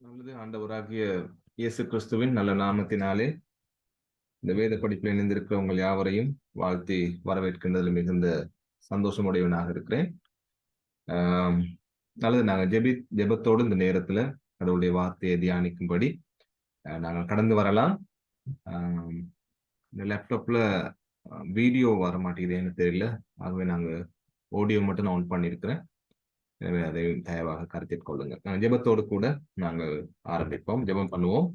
நல்லது. ஆண்டவராகிய இயேசு கிறிஸ்துவின் நல்ல நாமத்தினாலே இந்த வேத படிப்பில் இணைந்திருக்கிற உங்கள் யாவரையும் வாழ்த்தி வரவேற்கின்றதில் மிகுந்த சந்தோஷமுடையவனாக இருக்கிறேன். ஆம், நல்லது. நாங்கள் ஜெபத்தோடு இந்த நேரத்துல கடவுளுடைய வார்த்தையை தியானிக்கும்படி நாங்கள் கடந்து வரலாம். இந்த லேப்டாப்ல வீடியோ வர மாட்டேங்குதுன்னு தெரியல. ஆகவே நாங்க ஆடியோ மட்டும் நான் ஆன் பண்ணியிருக்கிறேன். எனவே அதை தயவாக கருத்தில் கொள்ளுங்கள். நாங்கள் ஜெபத்தோடு கூட நாங்கள் ஆரம்பிப்போம். ஜெபம் பண்ணுவோம்.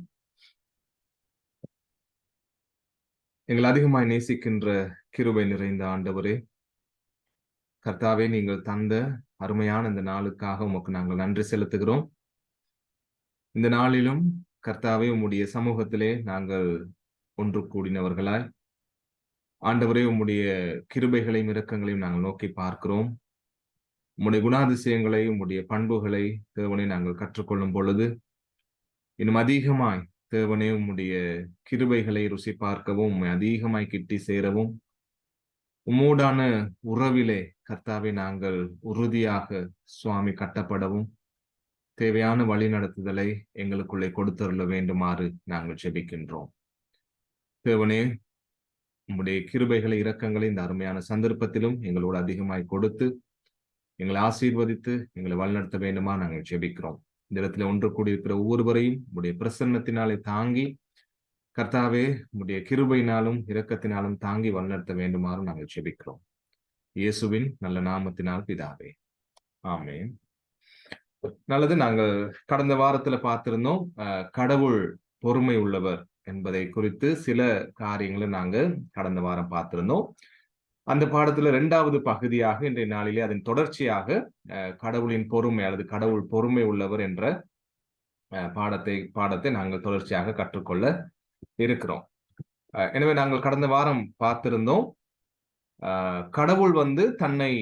எங்கள் அதிகமாய் நேசிக்கின்ற கிருபை நிறைந்த ஆண்டவரே, கர்த்தாவே, நீங்கள் தந்த அருமையான இந்த நாளுக்காக உமக்கு நாங்கள் நன்றி செலுத்துகிறோம். இந்த நாளிலும் கர்த்தாவே, உம்முடைய சமூகத்திலே நாங்கள் ஒன்று கூடினவர்களாய் ஆண்டவரே, உம்முடைய கிருபைகளையும் இரக்கங்களையும் நாங்கள் நோக்கி பார்க்கிறோம். உம்முடைய குணாதிசயங்களை, உம்முடைய பண்புகளை தேவனை நாங்கள் கற்றுக்கொள்ளும் பொழுது இன்னும் அதிகமாய் தேவனே, உம்முடைய கிருபைகளை ருசி பார்க்கவும், உம்மை அதிகமாய் கிட்டி சேரவும், உம்மோடான உறவிலே கர்த்தாவே நாங்கள் உறுதியாக சுவாமி கட்டப்படவும் தேவையான வழி நடத்துதலை எங்களுக்குள்ளே கொடுத்தருள வேண்டுமாறு நாங்கள் ஜெபிக்கின்றோம். தேவனே, உம்முடைய கிருபைகளை இரக்கங்களை இந்த அருமையான சந்தர்ப்பத்திலும் எங்களோடு அதிகமாய் கொடுத்து எங்களை ஆசீர்வதித்து எங்களை வழிநடத்த வேண்டுமா நாங்கள் ஜெபிக்கிறோம். இந்த இடத்துல ஒன்று கூடியிருக்கிற ஒவ்வொருவரையும் உம்முடைய பிரசன்னத்தினாலே தாங்கி கர்த்தாவே, உம்முடைய கிருபையினாலும் இரக்கத்தினாலும் தாங்கி வழிநடத்த வேண்டுமாறு நாங்கள் ஜெபிக்கிறோம். இயேசுவின் நல்ல நாமத்தினால் பிதாவே, ஆமென். நல்லது. நாங்கள் கடந்த வாரத்துல பார்த்திருந்தோம் கடவுள் பொறுமை உள்ளவர் என்பதை குறித்து சில காரியங்களை நாங்க கடந்த வாரம் பார்த்திருந்தோம். அந்த பாடத்துல 2வது பகுதியாக இன்றைய நாளிலே அதன் தொடர்ச்சியாக கடவுளின் பொறுமை அல்லது கடவுள் பொறுமை உள்ளவர் என்ற பாடத்தை நாங்கள் தொடர்ச்சியாக கற்றுக்கொள்ள இருக்கிறோம். எனவே நாங்கள் கடந்த வாரம் பார்த்திருந்தோம் கடவுள் தன்னை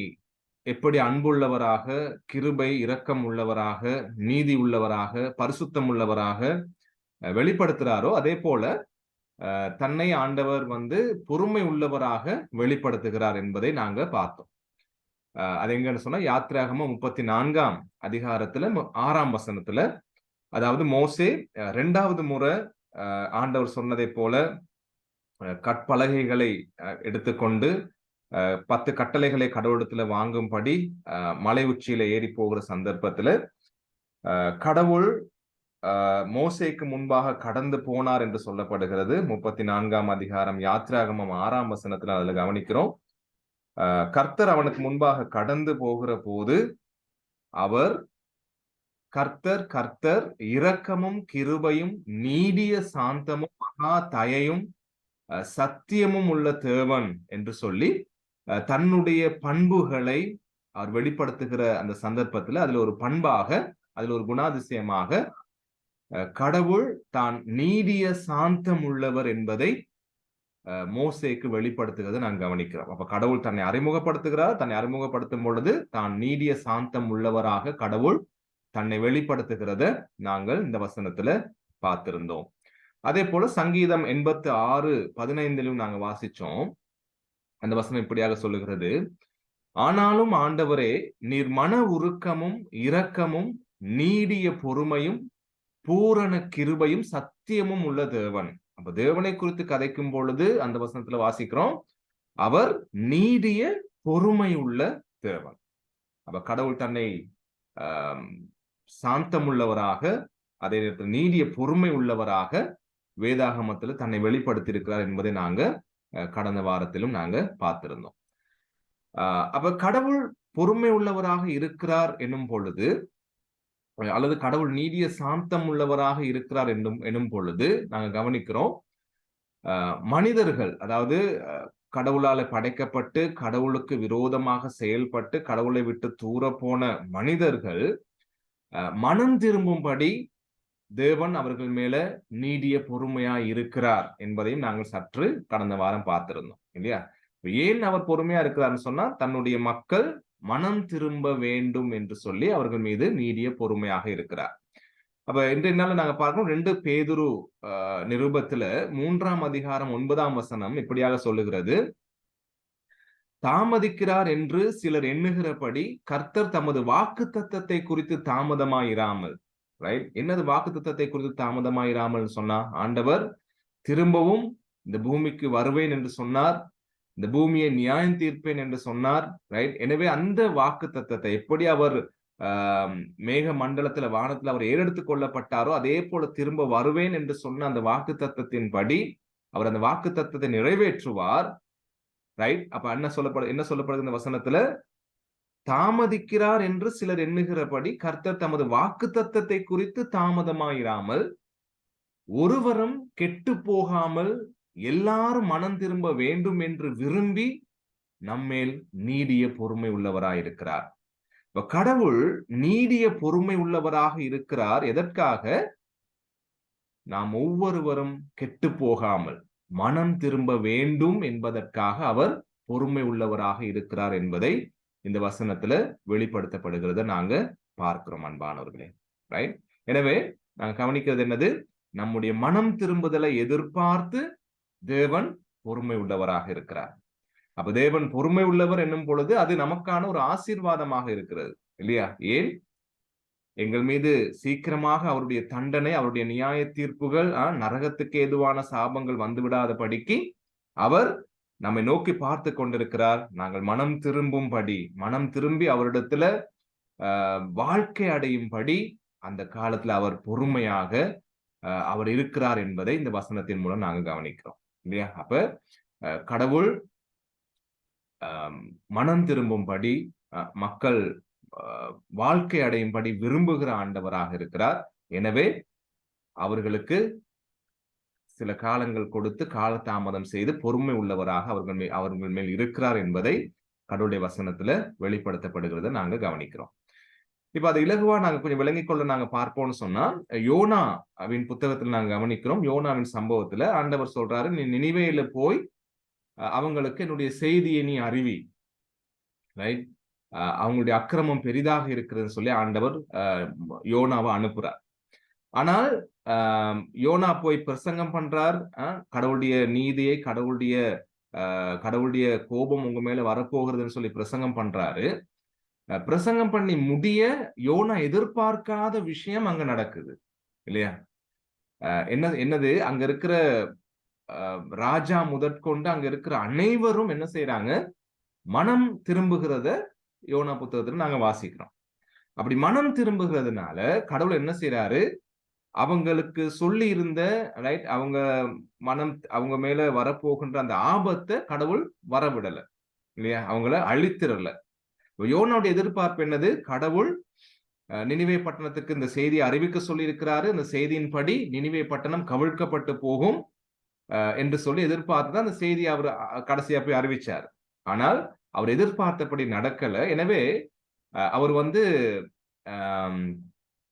எப்படி அன்புள்ளவராக, கிருபை இரக்கம் உள்ளவராக, நீதி உள்ளவராக, பரிசுத்தம் உள்ளவராக வெளிப்படுத்துகிறாரோ அதே போல தன்னை ஆண்டவர் பொறுமை உள்ளவராக வெளிப்படுத்துகிறார் என்பதை நாங்க பார்த்தோம். அது எங்கன்னு சொன்னா யாத்திராகமம் 34ஆம் அதிகாரத்துல 6ஆம் வசனத்துல, அதாவது மோசே 2வது முறை ஆண்டவர் சொன்னதை போல கற்பலகைகளை எடுத்துக்கொண்டு 10 கட்டளைகளை கடவுளத்துல வாங்கும்படி மலை உச்சியில ஏறி போகிற சந்தர்ப்பத்துல கடவுள் மோசேக்கு முன்பாக கடந்து போனார் என்று சொல்லப்படுகிறது. 34ஆம் அதிகாரம் யாத்திராகமம் 6ஆம் வசனத்துல அதுல கவனிக்கிறோம். கர்த்தர் அவனுக்கு முன்பாக கடந்து போகிற போது அவர் கர்த்தர் இரக்கமும் கிருபையும் நீடிய சாந்தமும் மகா தயையும் சத்தியமும் உள்ள தேவன் என்று சொல்லி தன்னுடைய பண்புகளை அவர் வெளிப்படுத்துகிற அந்த சந்தர்ப்பத்துல அதுல ஒரு பண்பாக, அதுல ஒரு குணாதிசயமாக கடவுள் தான் நீடிய சாந்தம் உள்ளவர் என்பதை மோசேக்கு வெளிப்படுத்துகிறத நான் கவனிக்கிறோம். அப்ப கடவுள் தன்னை அறிமுகப்படுத்துகிறார். தன்னை அறிமுகப்படுத்தும் பொழுது தான் நீடிய சாந்தம் உள்ளவராக கடவுள் தன்னை வெளிப்படுத்துகிறத நாங்கள் இந்த வசனத்துல பார்த்திருந்தோம். அதே போல சங்கீதம் 86:15 நாங்க வாசிச்சோம். அந்த வசனம் இப்படியாக சொல்லுகிறது: ஆனாலும் ஆண்டவரே, நீர் மன உருக்கமும் இரக்கமும் நீடிய பொறுமையும் பூரண கிருபையும் சத்தியமும் உள்ள தேவன். அப்ப தேவனை குறித்து கதைக்கும் பொழுது அந்த வசனத்துல வாசிக்கிறோம், அவர் நீடிய பொறுமை உள்ள தேவன். அப்ப கடவுள் தன்னை சாந்தமுள்ளவராக, அதே நேரத்தில் நீடிய பொறுமை உள்ளவராக வேதாகமத்துல தன்னை வெளிப்படுத்தி இருக்கிறார் என்பதை நாங்க கடந்த வாரத்திலும் நாங்க பார்த்திருந்தோம். அப்ப கடவுள் பொறுமை உள்ளவராக இருக்கிறார் என்னும் பொழுது, அல்லது கடவுள் நீடிய சாந்தம் உள்ளவராக இருக்கிறார் என்னும் பொழுது நாங்க கவனிக்கிறோம் மனிதர்கள், அதாவது கடவுளால படைக்கப்பட்டு கடவுளுக்கு விரோதமாக செயல்பட்டு கடவுளை விட்டு தூர போன மனிதர்கள் மனம் திரும்பும்படி தேவன் அவர்கள் மேல நீடிய பொறுமையா இருக்கிறார் என்பதையும் நாங்கள் சற்று கடந்த வாரம் பார்த்திருந்தோம் இல்லையா? ஏன் அவர் பொறுமையா இருக்கிறார்னு சொன்னா, தன்னுடைய மக்கள் மனம் திரும்ப வேண்டும் என்று சொல்லி அவர்கள் மீது நீடிய பொறுமையாக இருக்கிறார். அப்ப இன்றைய நாள் நாங்க பார்க்கணும் 2 பேதுரு நிருபத்துல 3ஆம் அதிகாரம் 9ஆம் வசனம் இப்படியாக சொல்லுகிறது: தாமதிக்கிறார் என்று சிலர் எண்ணுகிறபடி கர்த்தர் தமது வாக்குத்தத்தத்தை குறித்து தாமதமாயிராமல் ரைட்? என்னது வாக்குத்தத்தத்தை குறித்து தாமதமாயிராமல் சொன்னா? ஆண்டவர் திரும்பவும் இந்த பூமிக்கு வருவேன் என்று சொன்னார். இந்த பூமியை நியாயம் தீர்ப்பேன் என்று சொன்னார். ரைட்? எனவே அந்த வாக்குத்தத்தத்தை எப்படி அவர் மேக மண்டலத்துல வானத்துல அவர் ஏறெடுத்துக் கொள்ளப்பட்டாரோ அதே போல திரும்ப வருவேன் என்று சொன்ன அந்த வாக்குத்தத்தத்தின்படி அவர் அந்த வாக்குத்தத்தத்தை நிறைவேற்றுவார். ரைட்? அப்ப என்ன சொல்லப்படுது இந்த வசனத்துல? தாமதிக்கிறார் என்று சிலர் எண்ணுகிறபடி கர்த்தர் தமது வாக்குத்தத்தத்தை குறித்து தாமதமாயிராமல் ஒருவரும் கெட்டு போகாமல் எல்லாரும் மனம் திரும்ப வேண்டும் என்று விரும்பி நம்மேல் நீடிய பொறுமை உள்ளவராயிருக்கிறார். இப்ப கடவுள் நீடிய பொறுமை உள்ளவராக இருக்கிறார். எதற்காக? நாம் ஒவ்வொருவரும் கெட்டு போகாமல் மனம் திரும்ப வேண்டும் என்பதற்காக அவர் பொறுமை உள்ளவராக இருக்கிறார் என்பதை இந்த வசனத்துல வெளிப்படுத்தப்படுகிறத நாங்க பார்க்கிறோம் அன்பானவர்களே. ரைட்? எனவே நாங்க கவனிக்கிறது என்னது? நம்முடைய மனம் திரும்புதலை எதிர்பார்த்து தேவன் பொறுமை உள்ளவராக இருக்கிறார். அப்ப தேவன் பொறுமை உள்ளவர் என்னும் பொழுது அது நமக்கான ஒரு ஆசீர்வாதமாக இருக்கிறது இல்லையா? ஏன்? எங்கள் மீது சீக்கிரமாக அவருடைய தண்டனை, அவருடைய நியாய தீர்ப்புகள், நரகத்துக்கு ஏதுவான சாபங்கள் வந்துவிடாத படிக்கு அவர் நம்மை நோக்கி பார்த்து கொண்டிருக்கிறார். நாங்கள் மனம் திரும்பி அவரிடத்துல வாழ்க்கை அடையும்படி அந்த காலத்துல அவர் பொறுமையாக அவர் இருக்கிறார் என்பதை இந்த வசனத்தின் மூலம் நாங்க கவனிக்கிறோம் இல்லையா? அப்ப கடவுள் மனம் திரும்பும்படி மக்கள் வாழ்க்கை அடையும்படி விரும்புகிற ஆண்டவராக இருக்கிறார். எனவே அவர்களுக்கு சில காலங்கள் கொடுத்து காலதாமதம் செய்து பொறுமை உள்ளவராக அவர்கள் மேல் இருக்கிறார் என்பதை கடவுளுடைய வசனத்துல வெளிப்படுத்தப்படுகிறத நாங்க கவனிக்கிறோம். இப்ப அதை இலகுவா நாங்க கொஞ்சம் விளங்கிக் கொள்ள நாங்க பார்ப்போம்னு சொன்னா, யோனாவின் புத்தகத்துல நாங்க கவனிக்கிறோம். யோனாவின் சம்பவத்துல ஆண்டவர் சொல்றாரு, நீ நினிவேல போய் அவங்களுக்கு என்னுடைய செய்தியை நீ அறிவி. ரைட்? அவங்களுடைய அக்கிரமம் பெரிதாக இருக்கிறதுன்னு சொல்லி ஆண்டவர் யோனாவை அனுப்புறார். ஆனால் யோனா போய் பிரசங்கம் பண்றார். கடவுளுடைய நீதியை, கடவுளுடைய கோபம் உங்க மேல வரப்போகிறதுன்னு சொல்லி பிரசங்கம் பண்றாரு. பிரசங்கம் பண்ணி முடிய யோனா எதிர்பார்க்காத விஷயம் அங்க நடக்குது இல்லையா? என்னது? அங்க இருக்கிற ராஜா முதற்கொண்டு அங்க இருக்கிற அனைவரும் என்ன செய்யறாங்க? மனம் திரும்புகிறத யோனா புத்தகத்துல நாங்க வாசிக்கிறோம். அப்படி மனம் திரும்புகிறதுனால கடவுள் என்ன செய்யறாரு? அவங்களுக்கு சொல்லி இருந்த ரைட், அவங்க மேல வரப்போகின்ற அந்த ஆபத்தை கடவுள் வரவிடல இல்லையா? அவங்கள அழித்திரல. யோனாவுடைய எதிர்பார்ப்பு என்னது? கடவுள் நினிவே பட்டணத்துக்கு இந்த செய்தியை அறிவிக்க சொல்லி இருக்கிறாரு. இந்த செய்தியின்படி நினிவே பட்டணம் கவிழ்க்கப்பட்டு போகும் என்று சொல்லி எதிர்பார்த்து அந்த செய்தியை அவர் கடைசியா போய் அறிவிச்சார். ஆனால் அவர் எதிர்பார்த்தபடி நடக்கல. எனவே அவர்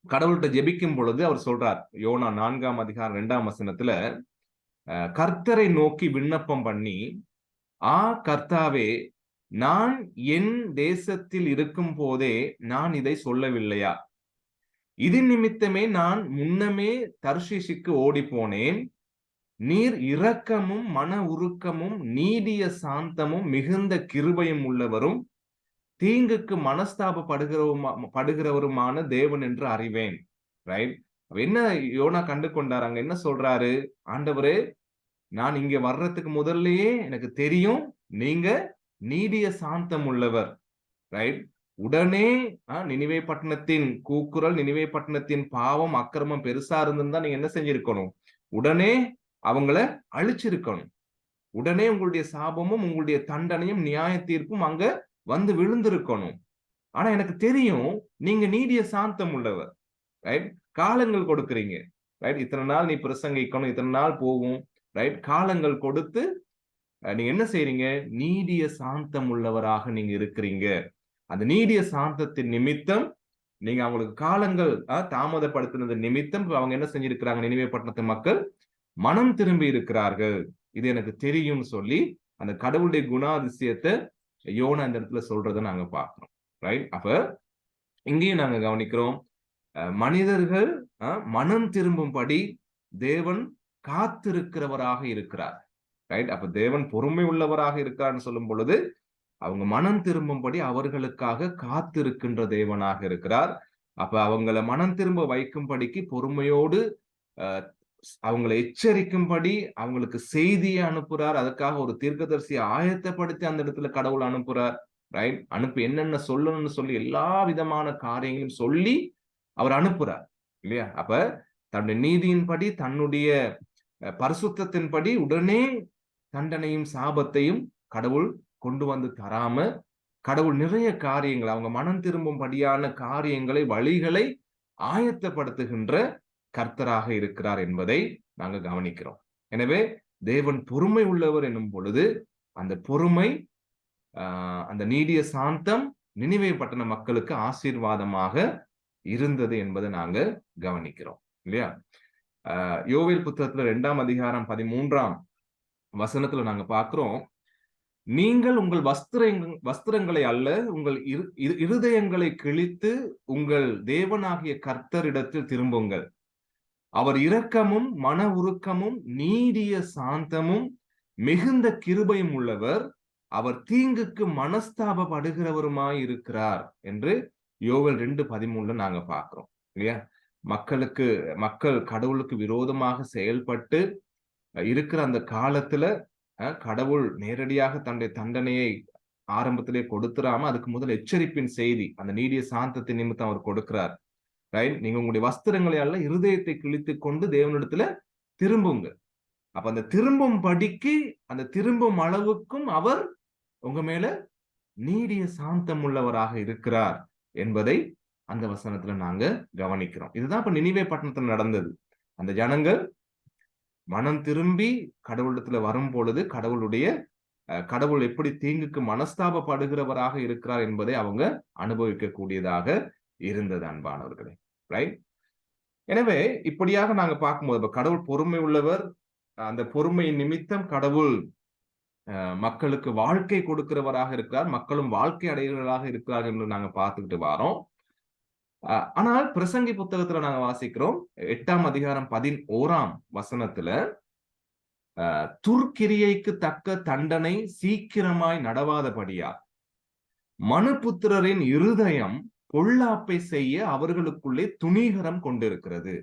கடவுள்கிட்ட ஜெபிக்கும் பொழுது அவர் சொல்றார், யோனா 4ஆம் அதிகாரம் 2ஆம் வசனத்துல, கர்த்தரை நோக்கி விண்ணப்பம் பண்ணி, கர்த்தாவே, நான் என் தேசத்தில் இருக்கும் போதே நான் இதை சொல்லவில்லையா? இது நிமித்தமே நான் முன்னமே தர்ஷீஷுக்கு ஓடி போனேன். நீர் இரக்கமும் மன உருக்கமும் நீடிய சாந்தமும் மிகுந்த கிருபையும் உள்ளவரும் தீங்குக்கு மனஸ்தாபப்படுகிறவருமான தேவன் என்று அறிவேன். ரைட்? என்ன யோனா கண்டு கொண்டார்? அங்க என்ன சொல்றாரு? ஆண்டவரே, நான் இங்க வர்றதுக்கு முதல்லயே எனக்கு தெரியும் நீங்க நீடிய சாந்தம் உள்ளவர். ரைட்? உடனே நினிவே பட்டணத்தின் கூக்குரல், நினிவே பட்டணத்தின் பாவம் அக்கிரமம் பெருசா இருந்திருந்தா நீங்க என்ன செஞ்சிருக்கணும்? உடனே அவங்கள அழிச்சிருக்கணும். உடனே உங்களுடைய சாபமும் உங்களுடைய தண்டனையும் நியாய தீர்ப்பும் அங்க வந்து விழுந்திருக்கணும். ஆனா எனக்கு தெரியும் நீங்க நீடிய சாந்தம் உள்ளவர். ரைட்? காலங்கள் கொடுக்குறீங்க. ரைட்? இத்தனை நாள் நீ பிரசங்கிக்கணும், இத்தனை நாள் போகும். ரைட்? காலங்கள் கொடுத்து நீங்க என்ன செய்றீங்க? நீடிய சாந்தம் உள்ளவராக நீங்க இருக்கிறீங்க. அந்த நீடிய சாந்தத்தின் நிமித்தம் நீங்க அவங்களுக்கு காலங்கள் தாமதப்படுத்தினது நிமித்தம் அவங்க என்ன செஞ்சிருக்கிறாங்க? நினிவே பட்டணத்து மக்கள் மனம் திரும்பி இருக்கிறார்கள். இது எனக்கு தெரியும் சொல்லி அந்த கடவுளுடைய குணாதிசயத்தை யோனா இந்த இடத்துல சொல்றதை நாங்க பார்க்கிறோம். ரைட்? அப்ப இங்கேயும் நாங்க கவனிக்கிறோம், மனிதர்கள் மனம் திரும்பும்படி தேவன் காத்திருக்கிறவராக இருக்கிறார். ரைட்? அப்ப தேவன் பொறுமை உள்ளவராக இருக்கிறார்னு சொல்லும் பொழுது, அவங்க மனம் திரும்பும்படி அவர்களுக்காக காத்திருக்கின்ற தேவனாக இருக்கிறார். அப்ப அவங்கள மனம் திரும்ப வைக்கும்படிக்கு பொறுமையோடு அவங்களை எச்சரிக்கும்படி அவங்களுக்கு செய்தியை அனுப்புறார். அதுக்காக ஒரு தீர்க்கதரிசியை ஆயத்தப்படுத்தி அந்த இடத்துல கடவுள் அனுப்புறார். ரைட்? அனுப்பி என்னென்ன சொல்லணும்னு சொல்லி எல்லா விதமான காரியங்களையும் சொல்லி அவர் அனுப்புறார். இல்லையா? அப்ப தன்னுடைய நீதியின்படி, தன்னுடைய பரிசுத்தத்தின்படி உடனே தண்டனையும் சாபத்தையும் கடவுள் கொண்டு வந்து தராம, கடவுள் நிறைய காரியங்கள் அவங்க மனம் திரும்பும்படியான காரியங்களை, வழிகளை ஆயத்தப்படுத்துகின்ற கர்த்தராக இருக்கிறார் என்பதை நாங்க கவனிக்கிறோம். எனவே தேவன் பொறுமை உள்ளவர் என்னும் பொழுது அந்த பொறுமை, அந்த நீடிய சாந்தம் நினிவே பட்டண மக்களுக்கு ஆசீர்வாதமாக இருந்தது என்பதை நாங்க கவனிக்கிறோம். இல்லையா? யோவேல் புத்தகத்துல 2ஆம் அதிகாரம் 13ஆம் வசனத்துல நாங்க பார்க்கிறோம், நீங்கள் உங்கள் வஸ்திரங்களை அல்ல, உங்கள் இருதயங்களை கிழித்து உங்கள் தேவனாகிய கர்த்தரிடத்தில் திரும்புங்கள். அவர் இரக்கமும் மன உருக்கமும் நீடிய சாந்தமும் மிகுந்த கிருபையும் உள்ளவர், அவர் தீங்குக்கு மனஸ்தாபப்படுகிறவருமாய் இருக்கிறார் என்று யோவேல் 2:13 நாங்க பார்க்கிறோம். இல்லையா? மக்கள் கடவுளுக்கு விரோதமாக செயல்பட்டு இருக்கிற அந்த காலத்துல கடவுள் நேரடியாக தன்னுடைய தண்டனையை ஆரம்பத்திலே கொடுத்துராம அதுக்கு முதல் எச்சரிப்பின் செய்தி அந்த நீடிய சாந்தத்தின் நிமித்தம் அவர் கொடுக்கிறார். ரைட்? நீங்க உங்களுடைய வஸ்திரங்களை அல்ல இருதயத்தை கிழித்துக் கொண்டு தேவனிடத்துல திரும்புங்க. அப்ப அந்த திரும்பும் படிக்கு, அந்த திரும்பும் அளவுக்கும் அவர் உங்க மேல நீடிய சாந்தம் உள்ளவராக இருக்கிறார் என்பதை அந்த வசனத்துல நாங்க கவனிக்கிறோம். இதுதான் இப்ப நினிவே பட்டணத்துல நடந்தது. அந்த ஜனங்கள் மனம் திரும்பி கடவுளிடத்துல வரும் பொழுது கடவுள் எப்படி தீங்குக்கு மனஸ்தாபப்படுகிறவராக இருக்கிறார் என்பதை அவங்க அனுபவிக்க கூடியதாக இருந்தது அன்பானவர்களே. ரைட்? எனவே இப்படியாக நாங்க பார்க்கும்போது கடவுள் பொறுமை உள்ளவர், அந்த பொறுமையின் நிமித்தம் கடவுள் மக்களுக்கு வாழ்க்கை கொடுக்கிறவராக இருக்கிறார், மக்களும் வாழ்க்கை அடைகிறவர்களாக இருக்கிறார் என்று நாங்க பார்த்துக்கிட்டு வரோம். ஆனால் பிரசங்கி புத்தகத்துல நாங்க வாசிக்கிறோம் 8ஆம் அதிகாரம் 11ஆம் வசனத்துல, துர்க்கிரியைக்கு தக்க தண்டனை சீக்கிரமாய் நடவாதபடியா மனுபுத்திரரின் இருதயம் பொல்லாப்பை செய்ய அவர்களுக்குள்ளே துணிகரம் கொண்டிருக்கிறது.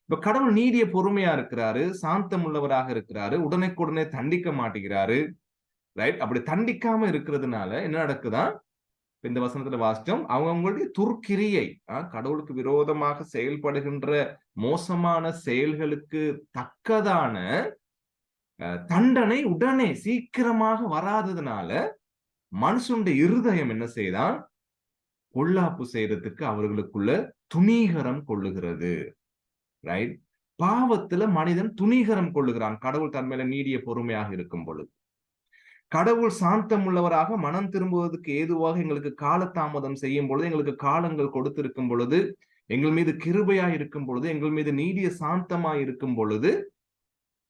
இப்ப கடவுள் நீடிய பொறுமையா இருக்கிறாரு, சாந்தம் உள்ளவராக இருக்கிறாரு, உடனே தண்டிக்க மாட்டேங்கிறாரு. ரைட்? அப்படி தண்டிக்காம இருக்கிறதுனால என்ன நடக்குதா? இந்த வசனத்துல வாசிச்சோம், அவங்களுடைய துர்க்கிரியை, கடவுளுக்கு விரோதமாக செயல்படுகின்ற மோசமான செயல்களுக்கு தக்கதான தண்டனை உடனே சீக்கிரமாக வராததுனால மனுஷனுடைய இருதயம் என்ன செய்தான்? பொல்லாப்பு செய்யறதுக்கு அவர்களுக்குள்ள துணிகரம் கொள்ளுகிறது. ரைட்? பாவத்துல மனிதன் துணிகரம் கொள்ளுகிறான் கடவுள் தன் மேல நீடிய பொறுமையாக இருக்கும் பொழுது. கடவுள் சாந்தம் உள்ளவராக மனம் திரும்புவதற்கு ஏதுவாக எங்களுக்கு காலதாமதம் செய்யும் பொழுது, எங்களுக்கு காலங்கள் கொடுத்திருக்கும் பொழுது, எங்கள் மீது கிருபையா இருக்கும் பொழுது, எங்கள் மீது நீடிய சாந்தமாய் இருக்கும் பொழுது,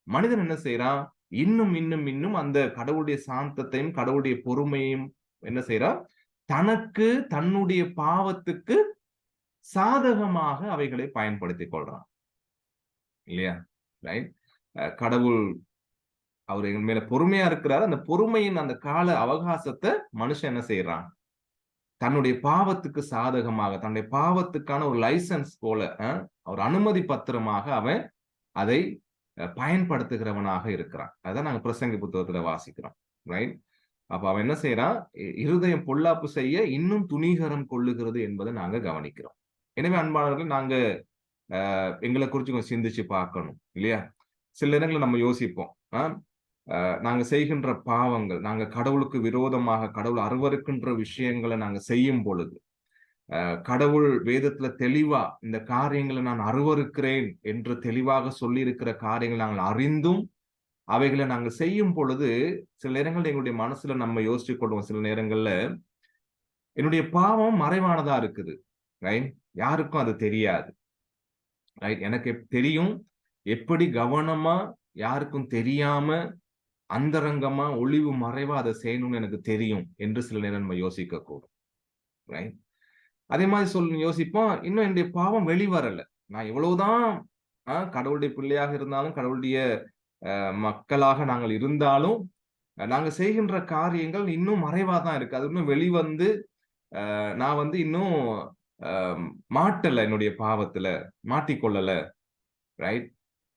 மனிதன் என்ன செய்யறான்? இன்னும் அந்த கடவுளுடைய சாந்தத்தையும் கடவுளுடைய பொறுமையும் என்ன செய்யறான்? தனக்கு, தன்னுடைய பாவத்துக்கு சாதகமாக அவைகளை பயன்படுத்திக் கொள்றான். இல்லையா? ரைட்? கடவுள் அவர் எங்க மேல பொறுமையா இருக்கிறாரு. அந்த பொறுமையின் அந்த கால அவகாசத்தை மனுஷன் என்ன செய்யறான்? தன்னுடைய பாவத்துக்கு சாதகமாக, தன்னுடைய பாவத்துக்கான ஒரு லைசன்ஸ் போல, ஒரு அனுமதி பத்திரமாக அவன் அதை பயன்படுத்துகிறவனாக இருக்கிறான். அதான் நாங்க பிரசங்கி புத்தகத்துல வாசிக்கிறோம். ரைட்? அப்ப அவன் என்ன செய்யறான்? இருதயம் பொல்லாப்பு செய்ய இன்னும் துணிகரம் கொள்ளுகிறது என்பதை நாங்க கவனிக்கிறோம். எனவே அன்பானவர்கள், நாங்க எங்களை குறிச்சு கொஞ்சம் சிந்திச்சு பார்க்கணும். இல்லையா? சில நேரங்களில் நம்ம யோசிப்போம், நாங்க செய்கின்ற பாவங்கள், நாங்க கடவுளுக்கு விரோதமாக கடவுள் அருவருக்கின்ற விஷயங்களை நாங்க செய்யும் பொழுது, கடவுள் வேதத்துல தெளிவா இந்த காரியங்களை நான் அருவருக்கிறேன் என்று தெளிவாக சொல்லி இருக்கிற காரியங்கள் நாங்கள் அறிந்தும் அவைகளை நாங்கள் செய்யும் பொழுது, சில நேரங்கள் எங்களுடைய மனசுல நம்ம யோசிச்சு கொள்வோம். சில நேரங்கள்ல என்னுடைய பாவம் மறைவானதா இருக்குது. ரைட்? யாருக்கும் அது தெரியாது. ரைட்? எனக்கு தெரியும், எப்படி கவனமா யாருக்கும் தெரியாம அந்தரங்கமா ஒளிவு மறைவா அதை செய்யணும்னு எனக்கு தெரியும் என்று சில நேரம் நம்ம யோசிக்க கூடும். ரைட்? அதே மாதிரி யோசிப்போம், இன்னும் என்னுடைய பாவம் வெளிவரல. நான் எவ்வளவுதான் கடவுளுடைய பிள்ளையாக இருந்தாலும், கடவுளுடைய மக்களாக நாங்கள் இருந்தாலும், நாங்க செய்கின்ற காரியங்கள் இன்னும் மறைவாதான் இருக்கு. அது இன்னும் வெளிவந்து நான் இன்னும் மாட்டல, என்னுடைய பாவத்துல மாட்டிக்கொள்ளல, ரைட்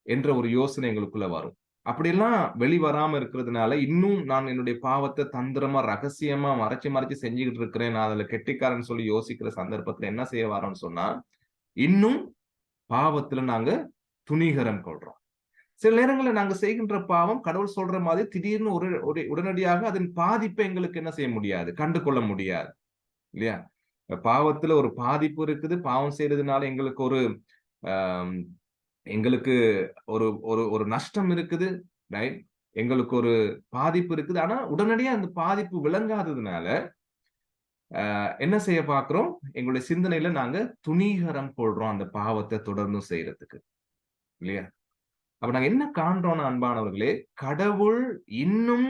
என்ற ஒரு யோசனை எங்களுக்குள்ள வரும். அப்படியெல்லாம் வெளிவராம இருக்கிறதுனால இன்னும் நான் என்னுடைய பாவத்தை தந்திரமா ரகசியமா மறைச்சு மறைச்சு செஞ்சுக்கிட்டு இருக்கிறேன், நான் அதுல கெட்டிக்காரன் சொல்லி யோசிக்கிற சந்தர்ப்பத்துல என்ன செய்ய வரோம்னு சொன்னா, இன்னும் பாவத்துல நாங்க துணிகரம் கொள்றோம். சில நேரங்கள்ல நாங்க செய்கின்ற பாவம் கடவுள் சொல்ற மாதிரி திடீர்னு உடனடியாக அதன் பாதிப்பை எங்களுக்கு என்ன செய்ய முடியாது, கண்டு கொள்ள முடியாது இல்லையா? பாவத்துல ஒரு பாதிப்பு இருக்குது. பாவம் செய்யறதுனால எங்களுக்கு ஒரு எங்களுக்கு ஒரு ஒரு ஒரு நஷ்டம் இருக்குது, ரைட்? எங்களுக்கு ஒரு பாதிப்பு இருக்குது. ஆனா உடனடியா அந்த பாதிப்பு விளங்காததுனால என்ன செய்ய பார்க்கிறோம்? எங்களுடைய சிந்தனையில நாங்க துணிகரம் கொள்றோம் அந்த பாவத்தை தொடர்ந்து செய்யறதுக்கு, இல்லையா? அப்ப நாங்க என்ன காண்றோம்னா அன்பானவர்களே, கடவுள் இன்னும்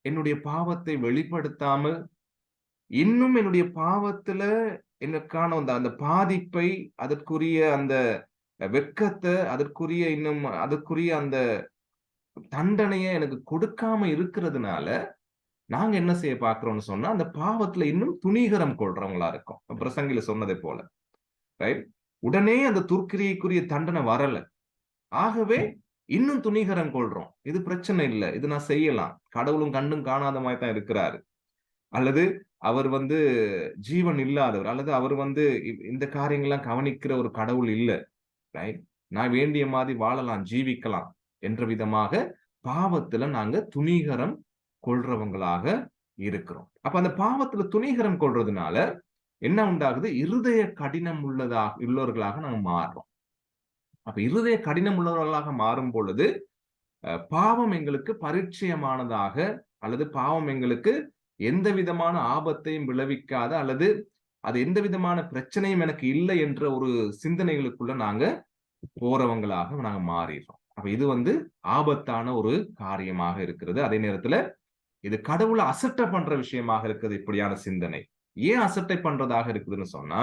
என்னுடைய பாவத்தை வெளிப்படுத்தாமல், இன்னும் என்னுடைய பாவத்துல எனக்கான அந்த பாதிப்பை, அதற்குரிய அந்த வெட்கத்த, அதற்குரிய அந்த தண்டனைய எனக்கு கொடுக்காம இருக்கிறதுனால, நாங்க என்ன செய்ய பார்க்கிறோம்னு சொன்னா, அந்த பாவத்துல இன்னும் துணிகரம் கொள்றவங்களா இருக்கோம். பிரசங்கில சொன்னதைப் போல, ரைட்? உடனே அந்த துர்க்கிரியைக்குரிய தண்டனை வரல. ஆகவே இன்னும் துணிகரம் கொள்றோம். இது பிரச்சனை இல்ல. இது நான் செய்யலாம். கடவுளும் கண்டும் காணாத மாரி தான் இருக்கிறாரு. அல்லது அவர் ஜீவன் இல்லாதவர். அல்லது அவர் இந்த காரியங்கள்லாம் கவனிக்கிற ஒரு கடவுள் இல்ல. ரைட்? நான் வேண்டிய மாதிரி வாழலாம், ஜீவிக்கலாம் என்ற விதமாக பாவத்துல நாங்க துணிகரம் கொள்றவங்களாக இருக்கிறோம். அப்ப அந்த பாவத்துல துணிகரம் கொள்றதுனால என்ன உண்டாகுது? இருதய கடினம் உள்ளவர்களாக நாங்க மாறுறோம். அப்ப இருதய கடினம் உள்ளவர்களாக மாறும் பொழுது பாவம் எங்களுக்கு பரிச்சயமானதாக, அல்லது பாவம் எங்களுக்கு எந்த விதமான ஆபத்தையும் விளைவிக்காத, அல்லது அது எந்த விதமான பிரச்சனையும் எனக்கு இல்லை என்ற ஒரு சிந்தனைகளுக்குள்ள நாங்க போறவங்களாக நாங்க மாறிடுறோம். அப்ப இது ஆபத்தான ஒரு காரியமாக இருக்கிறது. அதே நேரத்துல இது கடவுளை அசட்டை பண்ற விஷயமாக இருக்குது இப்படியான சிந்தனை. ஏன் அசட்டை பண்றதாக இருக்குதுன்னு சொன்னா,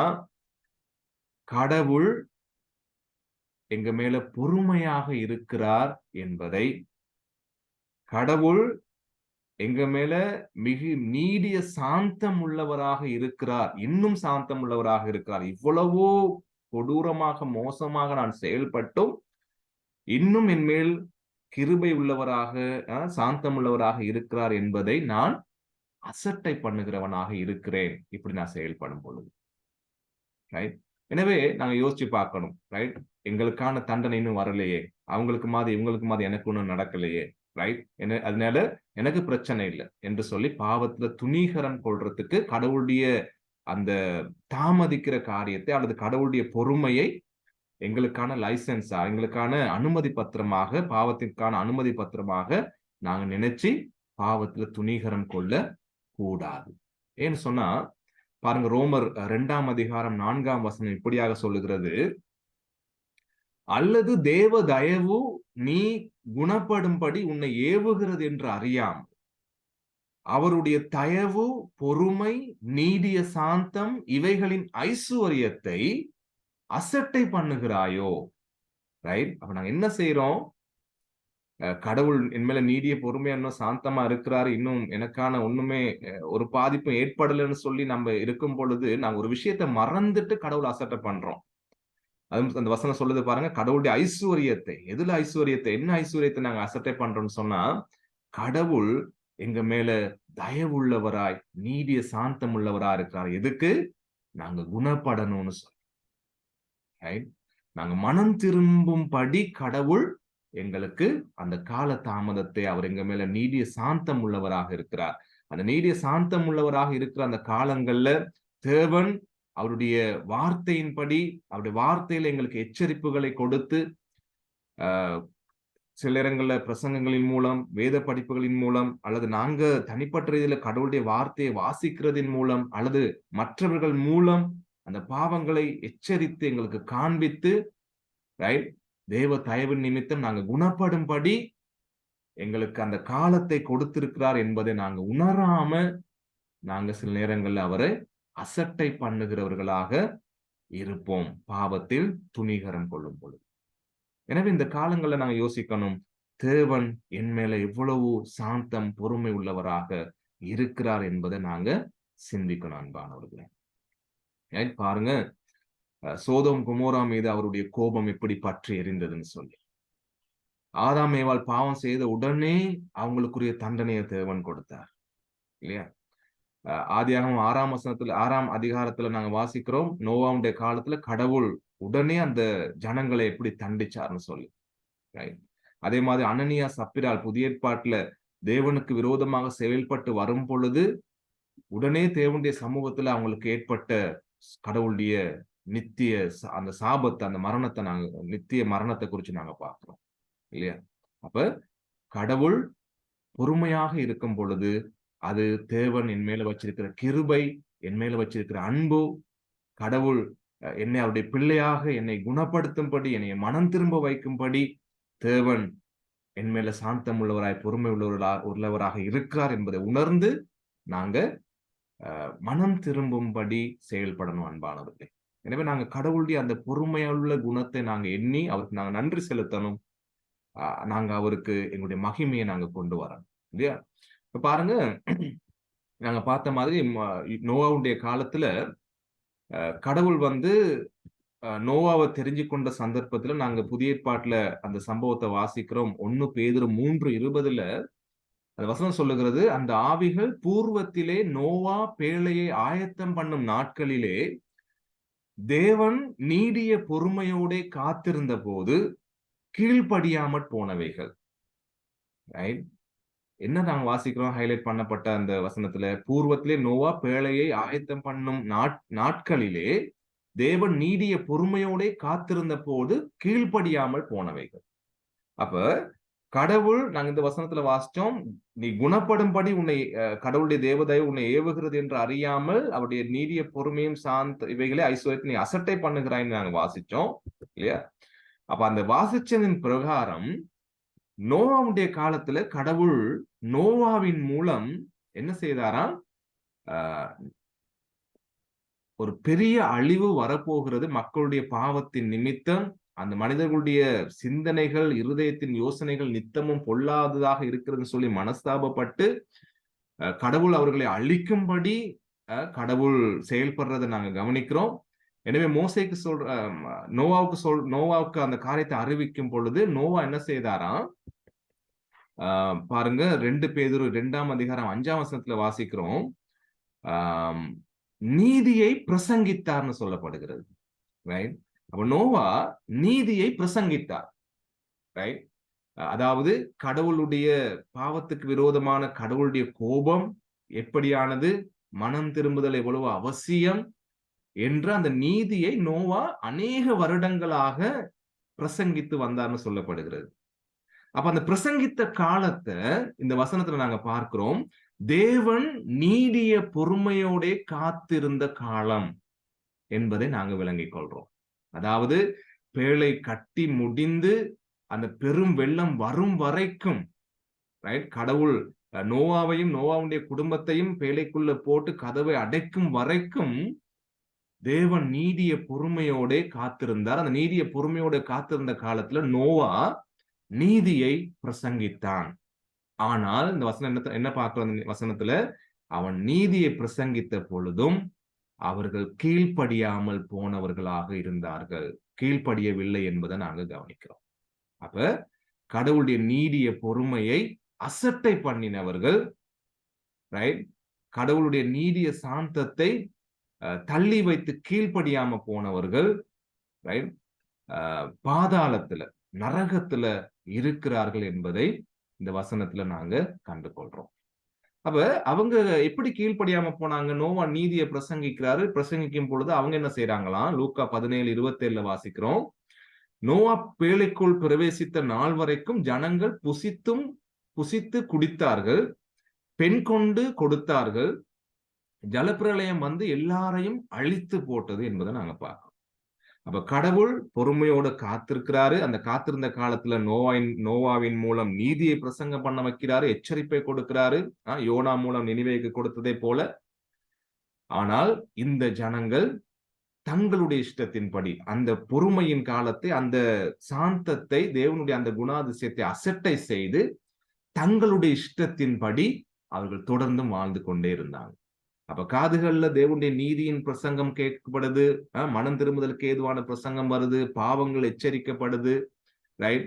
கடவுள் எங்க மேல பொறுமையாக இருக்கிறார் என்பதை, கடவுள் எங்க மேல மிக நீடிய சாந்தம் உள்ளவராக இருக்கிறார், இன்னும் சாந்தம் உள்ளவராக இருக்கிறார். இவ்வளவோ கொடூரமாக மோசமாக நான் செயல்பட்டும் இன்னும் என் மேல் கிருபை உள்ளவராக, சாந்தம் உள்ளவராக இருக்கிறார் என்பதை நான் அசட்டை பண்ணுகிறவனாக இருக்கிறேன், இப்படி நான் செயல்படும் பொழுது. ரைட்? எனவே நாங்க யோசிச்சு பார்க்கணும், ரைட்? எங்களுக்கான தண்டனை இன்னும் வரலையே, அவங்களுக்கு மாதிரி இவங்களுக்கு மாதிரி எனக்கு ஒண்ணும் நடக்கலையே, ரைட்? அதனால எனக்கு பிரச்சனை இல்லை என்று சொல்லி பாவத்துல துணிகரம் கொள்றதுக்கு கடவுளுடைய அந்த தாமதிக்கிற காரியத்தை, அல்லது கடவுளுடைய பொறுமையை எங்களுக்கான லைசன்ஸா, எங்களுக்கான அனுமதி பத்திரமாக, பாவத்திற்கான அனுமதி பத்திரமாக நாங்க நினைச்சு பாவத்துல துணிகரம் கொள்ள கூடாது. ஏன்னு சொன்னா பாருங்க, ரோமர் 2ஆம் அதிகாரம் 4ஆம் வசனம் இப்படியாக சொல்லுகிறது, அல்லது தேவ தயவு நீ குணப்படும்படி உன்னை ஏவுகிறது என்று அறியாமல் அவருடைய தயவு, பொறுமை, நீடிய சாந்தம் இவைகளின் ஐசுவரியத்தை அசட்டை பண்ணுகிறாயோ? ரைட்? அப்ப நாங்க என்ன செய்யறோம்? கடவுள் என் மேல நீடிய பொறுமையா இன்னும் சாந்தமா இருக்கிறாரு, இன்னும் எனக்கான ஒண்ணுமே ஒரு பாதிப்பும் ஏற்படலைன்னு சொல்லி நம்ம இருக்கும் பொழுது நாங்க ஒரு விஷயத்தை மறந்துட்டு கடவுள் அசட்டை பண்றோம். அது அந்த வசனம் சொல்லுது பாருங்க, கடவுளுடைய ஐஸ்வர்யத்தை, எதுல ஐஸ்வர்யத்தை, என்ன ஐஸ்வர்யத்தை நாங்க அசட்டை பண்றோம்னு சொன்னா, கடவுள் எங்க மேல தயவுள்ளவராய், நீடிய சாந்தம் உள்ளவரா இருக்கிறார். எதுக்கு? நாங்க குணப்படணும்னு சொல்லி, நாங்க மனம் திரும்பும்படி கடவுள் எங்களுக்கு அந்த கால தாமதத்தை, அவர் எங்க மேல நீடிய சாந்தம் உள்ளவராக இருக்கிறார். அந்த நீடிய சாந்தம் உள்ளவராக இருக்கிற அந்த காலங்கள்ல தேவன் அவருடைய வார்த்தையின்படி, அவருடைய வார்த்தையில எங்களுக்கு எச்சரிப்புகளை கொடுத்து, சில நேரங்கள்ல பிரசங்கங்களின் மூலம், வேத படிப்புகளின் மூலம், அல்லது நாங்க தனிப்பட்ட ரீதியில கடவுளுடைய வார்த்தையை வாசிக்கிறதின் மூலம், அல்லது மற்றவர்கள் மூலம் அந்த பாவங்களை எச்சரித்து எங்களுக்கு காண்பித்து, ரைட், தேவ தயவின் நிமித்தம் நாங்க குணப்படும்படி எங்களுக்கு அந்த காலத்தை கொடுத்திருக்கிறார் என்பதை நாங்க உணராம நாங்க சில நேரங்கள்ல அவரை அசட்டை பண்ணுகிறவர்களாக இருப்போம், பாவத்தில் துணிகரம் கொள்ளும் பொழுது. எனவே இந்த காலங்கள்ல நாங்க யோசிக்கணும், தேவன் என் மேல எவ்வளவு சாந்தம், பொறுமை உள்ளவராக இருக்கிறார் என்பதை நாங்க சிந்திக்கணும் அன்பானவர்களே. பாருங்க, சோதோம் குமோரா மீது அவருடைய கோபம் எப்படி பற்றி எரிந்ததுன்னு சொல்லி. ஆதாம் ஏவாள் பாவம் செய்த உடனே அவங்களுக்குரிய தண்டனையை தேவன் கொடுத்தார் இல்லையா? ஆதியாகமம் 6ஆம் அதிகாரத்துல நாங்க வாசிக்கிறோம், நோவாவுடைய காலத்துல கடவுள் உடனே அந்த ஜனங்களை எப்படி தண்டிச்சார்னு சொல்லி. அதே மாதிரி அனனியா சப்பிரால் புதிய ஏற்பாட்டுல தேவனுக்கு விரோதமாக செயல்பட்டு வரும் பொழுது உடனே தேவனுடைய சமூகத்துல அவங்களுக்கு ஏற்பட்ட கடவுளுடைய நித்திய அந்த சாபத்தை, அந்த மரணத்தை நாங்க நித்திய மரணத்தை குறிச்சு நாங்க பார்க்கிறோம் இல்லையா? அப்ப கடவுள் பொறுமையாக இருக்கும் பொழுது அது தேவன் என் மேல வச்சிருக்கிற கிருபை, என் மேல வச்சிருக்கிற அன்பு, கடவுள் என்னை அவருடைய பிள்ளையாக என்னை குணப்படுத்தும்படி, என்னை மனம் திரும்ப வைக்கும்படி தேவன் என் மேல சாந்தம் உள்ளவராய் பொறுமை உள்ளவராக இருக்கிறார் என்பதை உணர்ந்து நாங்க மனம் திரும்பும்படி செயல்படணும் அன்பானவர்களே. எனவே நாங்க கடவுளுடைய அந்த பொறுமையுள்ள குணத்தை நாங்க எண்ணி அவருக்கு நாங்க நன்றி செலுத்தணும். நாங்க அவருக்கு எங்களுடைய மகிமையை நாங்க கொண்டு வரணும் இல்லையா? இப்ப பாருங்க, நாங்க பார்த்த மாதிரி நோவாவுடைய காலத்துல கடவுள் நோவாவை தெரிஞ்சு கொண்ட சந்தர்ப்பத்துல நாங்க புதிய ஏற்பாட்டுல அந்த சம்பவத்தை வாசிக்கிறோம். 1 பேதுரு 3:20 அந்த வசனம் சொல்லுகிறது, அந்த ஆவிகள் பூர்வத்திலே நோவா பேழையை ஆயத்தம் பண்ணும் நாட்களிலே தேவன் நீடிய பொறுமையோட காத்திருந்த போது கீழ்ப்படியாமற் போனவைகள். என்ன நாங்க வாசிக்கிறோம் ஹைலைட் பண்ணப்பட்ட அந்த வசனத்துல? பூர்வத்திலே நோவா பேழையை ஆயத்தம் பண்ணும் நாட்களிலே தேவன் நீடிய பொறுமையோட காத்திருந்த போது கீழ்ப்படியாமல் போனவைகள். அப்ப கடவுள், நாங்க இந்த வசனத்துல வாசிச்சோம், நீ குணப்படும்படி உன்னை கடவுளுடைய தேவதயை உன்னை ஏவுகிறது என்று அறியாமல் அவருடைய நீடிய பொறுமையும் சாந்த இவைகளே ஐஸ்வர்யத்தை நீ அசட்டை பண்ணுகிறாய்ன்னு நாங்க வாசிச்சோம் இல்லையா? அப்ப அந்த வாசிச்சதின் பிரகாரம் நோவாவுடைய காலத்துல கடவுள் நோவாவின் மூலம் என்ன செய்தாராம்? ஒரு பெரிய அழிவு வரப்போகிறது மக்களுடைய பாவத்தின் நிமித்தம். அந்த மனிதர்களுடைய சிந்தனைகள், இருதயத்தின் யோசனைகள் நித்தமும் பொல்லாததாக இருக்கிறதுன்னு சொல்லி மனஸ்தாபப்பட்டு கடவுள் அவர்களை அழிக்கும்படி கடவுள் செயல்படுறதை நாங்க கவனிக்கிறோம். எனவே மோசேக்கு நோவாவுக்கு அந்த காரியத்தை அறிவிக்கும் பொழுது நோவா என்ன செய்தாராம்? பாருங்க, 2 பேதுரு 2ஆம் அதிகாரம் 5ஆம் வசனத்துல வாசிக்கிறோம், நீதியை பிரசங்கித்தார்னு சொல்லப்படுகிறது. ரைட்? அப்ப நோவா நீதியை பிரசங்கித்தார். ரைட்? அதாவது கடவுளுடைய பாவத்துக்கு விரோதமான கடவுளுடைய கோபம் எப்படியானது, மனம் திரும்புதல் எவ்வளவு அவசியம் என்ற அந்த நீதியை நோவா அநேக வருடங்களாக பிரசங்கித்து வந்தார்னு சொல்லப்படுகிறது. அப்ப அந்த பிரசங்கித்த காலத்தை இந்த வசனத்துல நாங்க பார்க்கிறோம், தேவன் நீடிய பொறுமையோட காத்திருந்த காலம் என்பதை நாங்க விளங்கிக் கொள்றோம். அதாவது பேழை கட்டி முடிந்து அந்த பெரும் வெள்ளம் வரும் வரைக்கும், ரைட், கடவுள் நோவாவையும் நோவாவுடைய குடும்பத்தையும் பேழைக்குள்ள போட்டு கதவை அடைக்கும் வரைக்கும் தேவன் நீடிய பொறுமையோட காத்திருந்தார். அந்த நீடிய பொறுமையோட காத்திருந்த காலத்துல நோவா நீதியை பிரசங்கித்தான். ஆனால் இந்த வசனம் என்ன பார்க்கிறோம்? வசனத்துல அவன் நீதியை பிரசங்கித்த பொழுதும் அவர்கள் கீழ்ப்படியாமல் போனவர்களாக இருந்தார்கள். கீழ்ப்படியவில்லை என்பதை நாங்க கவனிக்கிறோம். அப்ப கடவுளுடைய நீடிய பொறுமையை அசட்டை பண்ணினவர்கள், ரைட், கடவுளுடைய நீடிய சாந்தத்தை தள்ளி வைத்து கீழ்ப்படியாம போனவர்கள், ரைட், பாதாளத்துல நரகத்துல இருக்கிறார்கள் என்பதை இந்த வசனத்துல நாங்க கண்டுகொள்றோம். அப்ப அவங்க எப்படி கீழ்ப்படியாம போனாங்க? நோவா நீதியை பிரசங்கிக்கிறாரு. பிரசங்கிக்கும் பொழுது அவங்க என்ன செய்யறாங்களாம்? லூக்கா 17:27 வாசிக்கிறோம், நோவா பேழைக்குள் பிரவேசித்த நாள் வரைக்கும் ஜனங்கள் புசித்து குடித்தார்கள், பெண் கொண்டு கொடுத்தார்கள், ஜலப்பிரளயம் எல்லாரையும் அழித்து போட்டது என்பதை நாங்க பார்க்கிறோம். அப்ப கடவுள் பொறுமையோட காத்திருக்கிறாரு. அந்த காத்திருந்த காலத்துல நோவாவின் மூலம் நீதியை பிரசங்கம் பண்ண வைக்கிறாரு, எச்சரிப்பை கொடுக்கிறாரு, யோனா மூலம் நினிவேக்கு கொடுத்ததை போல. ஆனால் இந்த ஜனங்கள் தங்களுடைய இஷ்டத்தின்படி அந்த பொறுமையின் காலத்தை, அந்த சாந்தத்தை, தேவனுடைய அந்த குணாதிசயத்தை அசட்டை செய்து தங்களுடைய இஷ்டத்தின்படி அவர்கள் தொடர்ந்து வாழ்ந்து கொண்டே இருந்தாங்க. அப்ப காதுகள்ல தேவனுடைய நீதியின் பிரசங்கம் கேட்கப்படுது, மனம் திரும்புதலுக்கு ஏதுவான பிரசங்கம் வருது, பாவங்கள் எச்சரிக்கப்படுது, ரைட்?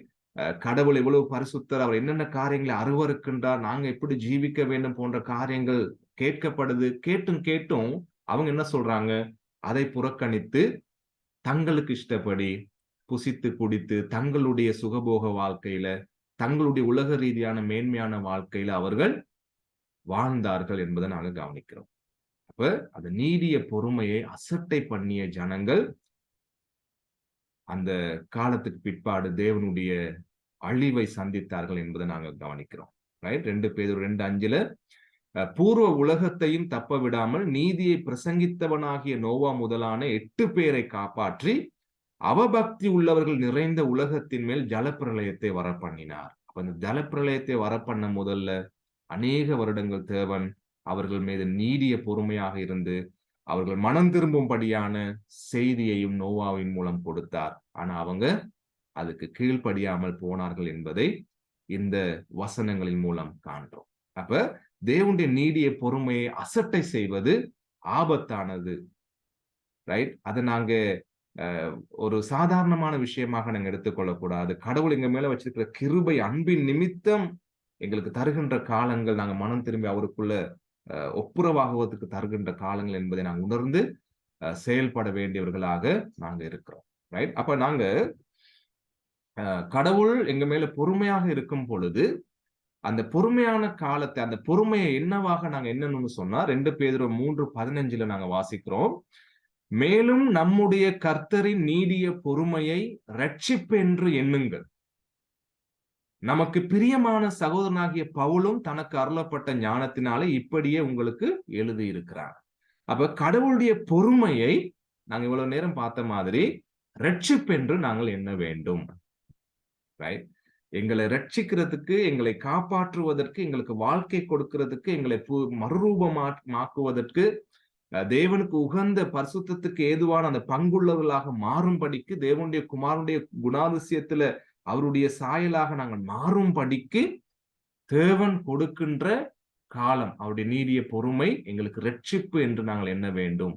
கடவுள் எவ்வளவு பரிசுத்தர், அவர் என்னென்ன காரியங்களை அருவருக்கின்றார், நாங்க எப்படி ஜீவிக்க வேண்டும் போன்ற காரியங்கள் கேட்கப்படுது. கேட்டும் கேட்டும் அவங்க என்ன சொல்றாங்க? அதை புறக்கணித்து தங்களுக்கு இஷ்டப்படி புசித்து குடித்து தங்களுடைய சுகபோக வாழ்க்கையில, தங்களுடைய உலக ரீதியான மேன்மையான வாழ்க்கையில அவர்கள் வாழ்ந்தார்கள் என்பதை நாங்க கவனிக்கிறோம். அப்ப அந்த நீடிய பொறுமையை அசட்டை பண்ணிய ஜனங்கள் அந்த காலத்துக்கு பிற்பாடு தேவனுடைய அழிவை சந்தித்தார்கள் என்பதை நாங்க கவனிக்கிறோம். ரைட்? 2 பேதுரு 2:5 பூர்வ உலகத்தையும் தப்ப விடாமல் நீதியை பிரசங்கித்தவனாகிய நோவா முதலான 8 பேரை காப்பாற்றி அவபக்தி உள்ளவர்கள் நிறைந்த உலகத்தின் மேல் ஜலப்பிரளயத்தை வரப்பண்ணினார். அப்ப அந்த ஜலப்பிரளயத்தை வரப்பண்ண முதல்ல அநேக வருடங்கள் தேவன் அவர்கள் மீது நீடிய பொறுமையாக இருந்து அவர்கள் மனம் திரும்பும்படியான செய்தியையும் நோவாவின் மூலம் கொடுத்தார். ஆனா அவங்க அதுக்கு கீழ்ப்படியாமல் போனார்கள் என்பதை இந்த வசனங்களின் மூலம் காண்றோம். அப்ப தேவனுடைய நீடிய பொறுமையை அசட்டை செய்வது ஆபத்தானது. ரைட்? அதை நாங்க ஒரு சாதாரணமான விஷயமாக நாங்க எடுத்துக்கொள்ளக்கூடாது. கடவுள் எங்க மேல வச்சிருக்கிற கிருபை அன்பின் நிமித்தம் எங்களுக்கு தருகின்ற காலங்கள், நாங்க மனம் திரும்பி அவருக்குள்ள ஒப்புரவாகுவதற்கு தருகின்ற காலங்கள் என்பதை நாங்கள் உணர்ந்து செயல்பட வேண்டியவர்களாக நாங்க இருக்கிறோம். ரைட்? அப்ப நாங்க கடவுள் எங்க மேல பொறுமையாக இருக்கும் பொழுது அந்த பொறுமையான காலத்தை, அந்த பொறுமையை என்னவாக நாங்க என்னன்னு சொன்னா 2 பேதுரு 3:15 நாங்க வாசிக்கிறோம். மேலும் நம்முடைய கர்த்தரின் நீடிய பொறுமையை இரட்சிப்பென்று எண்ணுங்கள். நமக்கு பிரியமான சகோதரனாகிய பவுலும் தனக்கு அருளப்பட்ட ஞானத்தினாலே இப்படியே உங்களுக்கு எழுதியிருக்கிறார். அப்ப கடவுளுடைய பொறுமையை நாங்க இவ்வளவு நேரம் பார்த்த மாதிரி இரட்சிப்பென்று நாங்கள் எண்ண வேண்டும். ரைட்? எங்களை ரட்சிக்கிறதுக்கு, எங்களை காப்பாற்றுவதற்கு, எங்களுக்கு வாழ்க்கை கொடுக்கிறதுக்கு, எங்களை மறுரூபமாக்குவதற்கு, தேவனுக்கு உகந்த பரிசுத்தத்துக்கு ஏதுவான அந்த பங்குள்ளவர்களாக மாறும்படிக்கு, தேவனுடைய குமாரனுடைய குணாதிசயத்துல அவருடைய சாயலாக நாங்கள் மாறும்படிக்கு தேவன் கொடுக்கின்ற காலம், அவருடைய நீடிய பொறுமை எங்களுக்கு ரட்சிப்பு என்று நாங்கள் எண்ண வேண்டும்.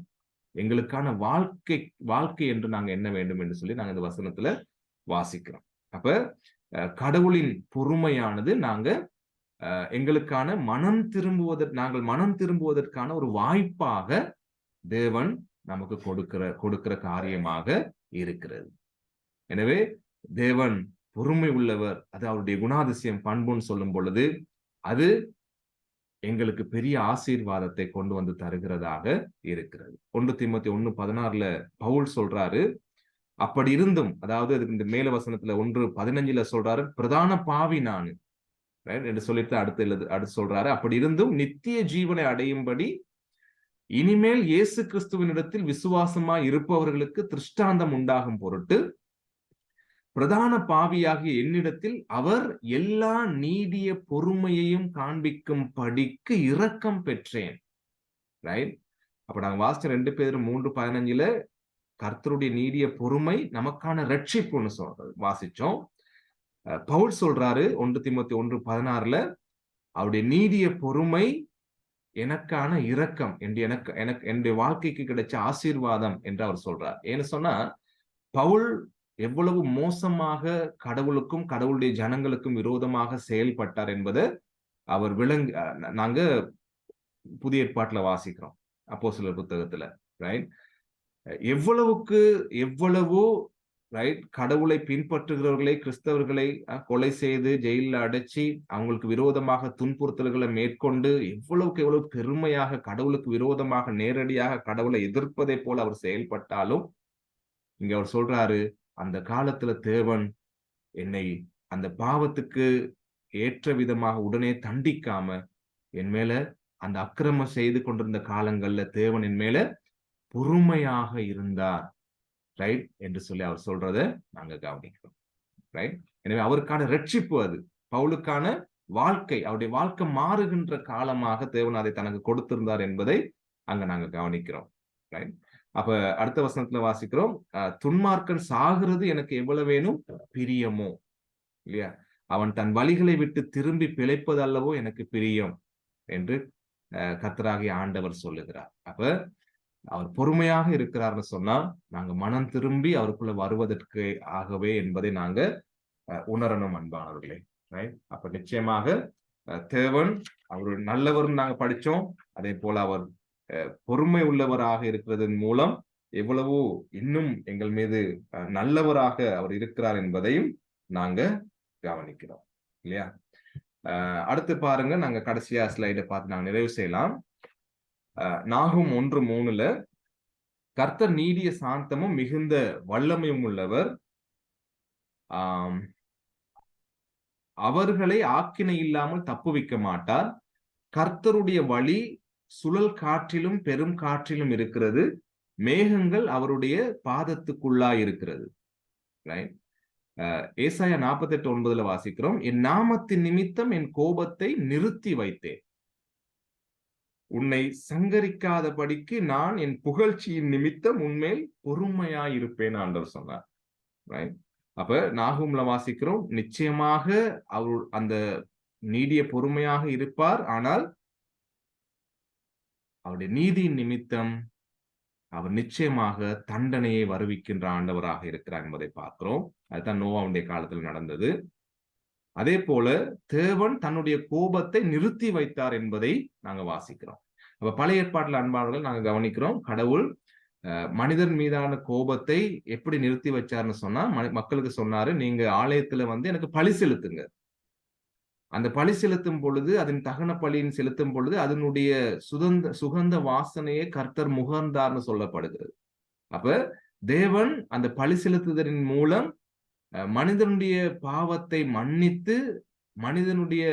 எங்களுக்கான வாழ்க்கை என்று நாங்க எண்ண வேண்டும் என்று சொல்லி நாங்க இந்த வசனத்துல வாசிக்கிறோம். அப்ப கடவுளின் பொறுமையானது நாங்க எங்களுக்கான நாங்கள் மனம் திரும்புவதற்கான ஒரு வாய்ப்பாக தேவன் நமக்கு கொடுக்கிற காரியமாக இருக்கிறது. எனவே தேவன் பொறுமை உள்ளவர், அது அவருடைய குணாதிசயம் பண்புன்னு சொல்லும் பொழுது அது எங்களுக்கு பெரிய ஆசீர்வாதத்தை கொண்டு வந்து தருகிறதாக இருக்கிறது. 1 தீமோத்தேயு 1:16 பவுல் சொல்றாரு, அப்படி இருந்தும், அதாவது இந்த மேல வசனத்துல 1:15 சொல்றாரு, பிரதான பாவி நானு என்று சொல்லிட்டு அடுத்து சொல்றாரு, அப்படி இருந்தும் நித்திய ஜீவனை அடையும்படி இனிமேல் இயேசு கிறிஸ்துவினிடத்தில் விசுவாசமாய் இருப்பவர்களுக்கு திருஷ்டாந்தம் உண்டாகும் பொருட்டு பிரதான பாவியாகிய என்னிடத்தில் அவர் எல்லா நீடிய பொறுமையையும் காண்பிக்கும் படிக்கு இரக்கம் பெற்றேன். ரைட்? அப்ப நாங்க வாசிச்ச 2 பேர் 3:15 கர்த்தருடைய நீடிய பொறுமை நமக்கான ரட்சிப்புன்னு சொல்றது வாசிச்சோம். பவுல் சொல்றாரு 1 தீமோத்தேயு 1:16 அவருடைய நீடிய பொறுமை எனக்கான இரக்கம் என்று என்னுடைய வாழ்க்கைக்கு கிடைச்ச ஆசீர்வாதம் என்று அவர் சொல்றார். ஏன்னு சொன்னா பவுல் எவ்வளவு மோசமாக கடவுளுக்கும் கடவுளுடைய ஜனங்களுக்கும் விரோதமாக செயல்பட்டார் என்பதை அவர் நாங்க புதிய ஏற்பாட்டுல வாசிக்கிறோம், அப்போஸ்தலர் புத்தகத்துல. ரைட்? எவ்வளவோ ரைட் கடவுளை பின்பற்றுகிறவர்களை, கிறிஸ்தவர்களை கொலை செய்து ஜெயில அடைச்சி அவங்களுக்கு விரோதமாக துன்புறுத்தல்களை மேற்கொண்டு எவ்வளவுக்கு எவ்வளவு பெருமையாக கடவுளுக்கு விரோதமாக நேரடியாக கடவுளை எதிர்ப்பதை போல அவர் செயல்பட்டாலும் இங்க அவர் சொல்றாரு, அந்த காலத்துல தேவன் என்னை அந்த பாவத்துக்கு ஏற்ற விதமாக உடனே தண்டிக்காம என் மேல அந்த அக்கிரமம் செய்து கொண்டிருந்த காலங்கள்ல தேவன் என் மேல பொறுமையாக இருந்தார். ரைட்? என்று சொல்லி அவர் சொல்றத நாங்க கவனிக்கிறோம். ரைட்? எனவே அவருக்கான ரட்சிப்பு, அது பவுலுக்கான வாழ்க்கை, அவருடைய வாழ்க்கை மாறுகின்ற காலமாக தேவன் அதை தனக்கு கொடுத்திருந்தார் என்பதை அங்க நாங்க கவனிக்கிறோம். ரைட்? அப்ப அடுத்த வசனத்துல வாசிக்கிறோம், துன்மார்க்கன் சாகிறது எனக்கு எவ்வளவு வேணும் பிரியமோ, இல்லையா? அவன் தன் வழிகளை விட்டு திரும்பி பிழைப்பது அல்லவோ எனக்கு பிரியம் என்று கர்த்தராகிய ஆண்டவர் சொல்லுகிறார். அப்ப அவர் பொறுமையாக இருக்கிறார்னு சொன்னா நாங்க மனம் திரும்பி அவருக்குள்ள வருவதற்கு ஆகவே என்பதை நாங்க உணரணும் அன்பானவர்களே. அப்ப நிச்சயமாக தேவன் அவர் நல்லவர்னு நாங்க படிச்சோம். அதே போல அவர் பொறுமை உள்ளவராக இருக்கிறதன் மூலம் எவ்வளவோ இன்னும் எங்கள் மீது நல்லவராக அவர் இருக்கிறார் என்பதையும் நாங்க கவனிக்கிறோம் இல்லையா? அடுத்து பாருங்க, நாங்க கடைசியா ஸ்லைடை பார்த்து நாங்க நிறைவு செய்யலாம். நாகும் 1:3 கர்த்தர் நீடிய சாந்தமும் மிகுந்த வல்லமையும் உள்ளவர், அவர்களை ஆக்கினை இல்லாமல் தப்புவிக்க மாட்டார். கர்த்தருடைய வழி சுழல் காற்றிலும் பெரும் காற்றிலும் இருக்கிறது, மேகங்கள் அவருடைய பாதத்துக்குள்ளாய் இருக்கிறது. ஏசாயா 48:9 வாசிக்கிறோம், என் நாமத்தின் நிமித்தம் என் கோபத்தை நிறுத்தி வைத்தேன், உன்னை சங்கரிக்காதபடிக்கு நான் என் புகழ்ச்சியின் நிமித்தம் உன்மேல் பொறுமையாயிருப்பேன் ஆண்டவர் சொன்னார். அப்ப நாகூம்ல வாசிக்கிறோம், நிச்சயமாக அவர் அந்த நீடிய பொறுமையாக இருப்பார், ஆனால் அவருடைய நீதியின் நிமித்தம் அவர் நிச்சயமாக தண்டனையை வருவிக்கின்ற ஆண்டவராக இருக்கிறார் என்பதை பார்க்கிறோம். அதுதான் நோவாவுடைய காலத்தில் நடந்தது. அதே போல தேவன் தன்னுடைய கோபத்தை நிறுத்தி வைத்தார் என்பதை நாங்க வாசிக்கிறோம். அப்ப பழைய ஏற்பாட்டில் அன்பாளர்கள் நாங்க கவனிக்கிறோம், கடவுள் மனிதன் மீதான கோபத்தை எப்படி நிறுத்தி வச்சாருன்னு சொன்னா, மக்களுக்கு சொன்னாரு, நீங்க ஆலயத்துல எனக்கு பழி செலுத்துங்க. அந்த பழி செலுத்தும் பொழுது, அதன் தகன பலியின் செலுத்தும் பொழுது அதனுடைய சுகந்த வாசனையை கர்த்தர் முகர்ந்தார்னு சொல்லப்படுகிறது. அப்ப தேவன் அந்த பழி செலுத்துதலின் மூலம் மனிதனுடைய பாவத்தை மன்னித்து மனிதனுடைய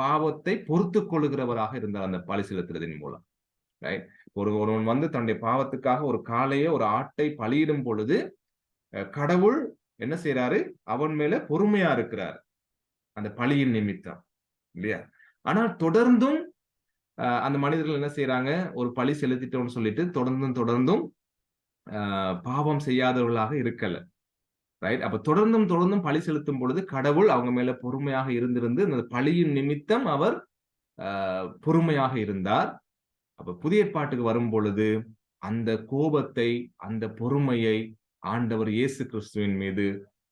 பாவத்தை பொறுத்து கொள்ளுகிறவராக இருந்தார் அந்த பழி செலுத்துறதின் மூலம். ஒருவன் தன்னுடைய பாவத்துக்காக ஒரு காளையை ஒரு ஆட்டை பலியிடும் பொழுது கடவுள் என்ன செய்யறாரு, அவன் மேல பொறுமையா இருக்கிறார் அந்த பலியின் நிமித்தம் இல்லையா? ஆனால் தொடர்ந்தும் அந்த மனிதர்கள் என்ன செய்யறாங்க, ஒரு பழி செலுத்திட்டோம்னு சொல்லிட்டு தொடர்ந்தும் பாவம் செய்யாதவர்களாக இருக்கல. அப்ப தொடர்ந்தும் பழி செலுத்தும் பொழுது கடவுள் அவங்க மேல பொறுமையாக இருந்திருந்து அந்த பழியின் நிமித்தம் அவர் பொறுமையாக இருந்தார். அப்ப புதிய ஏற்பாட்டுக்கு வரும் பொழுது அந்த கோபத்தை அந்த பொறுமையை ஆண்டவர் இயேசு கிறிஸ்துவின் மீது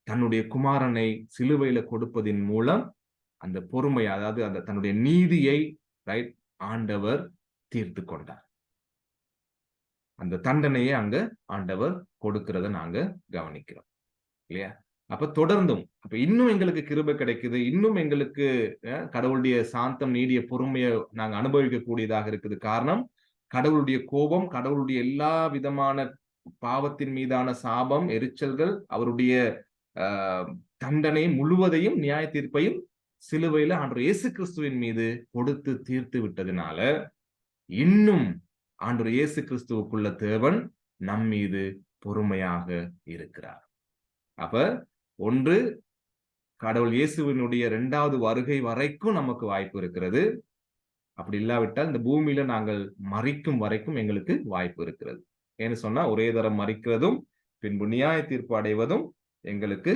தன்னுடைய குமாரனை சிலுவையில கொடுப்பதின் மூலம் அந்த பொறுமை, அதாவது அந்த தன்னுடைய நீதியை ஆண்டவர் தீர்த்து கொண்டார். அந்த தண்டனையை அங்க ஆண்டவர் கொடுக்கிறத நாங்க கவனிக்கிறோம் இல்லையா? அப்ப தொடர்ந்தும் அப்ப இன்னும் எங்களுக்கு கிருபை கிடைக்குது, இன்னும் எங்களுக்கு கடவுளுடைய சாந்தம் நீடிய பொறுமையை நாங்க அனுபவிக்க கூடியதாக இருக்குது. காரணம், கடவுளுடைய கோபம், கடவுளுடைய எல்லா விதமான பாவத்தின் மீதான சாபம், எரிச்சல்கள், அவருடைய தண்டனை முழுவதையும் நியாய தீர்ப்பையும் சிலுவையில ஆண்டவர் இயேசு கிறிஸ்துவின் மீது கொடுத்து தீர்த்து விட்டதுனால இன்னும் ஆண்டவர் இயேசு கிறிஸ்துவுக்குள்ள தேவன் நம் மீது பொறுமையாக இருக்கிறார். அப்ப ஒன்று, கடவுள் இயேசுவினுடைய 2வது வருகை வரைக்கும் நமக்கு வாய்ப்பு இருக்கிறது. அப்படி இல்லாவிட்டால் இந்த பூமியில நாங்கள் மரிக்கும் வரைக்கும் எங்களுக்கு வாய்ப்பு இருக்கிறது. ஏன்னு சொன்னா, ஒரே தரம் மரிக்கிறதும் பின்பு நியாய தீர்ப்பு அடைவதும் எங்களுக்கு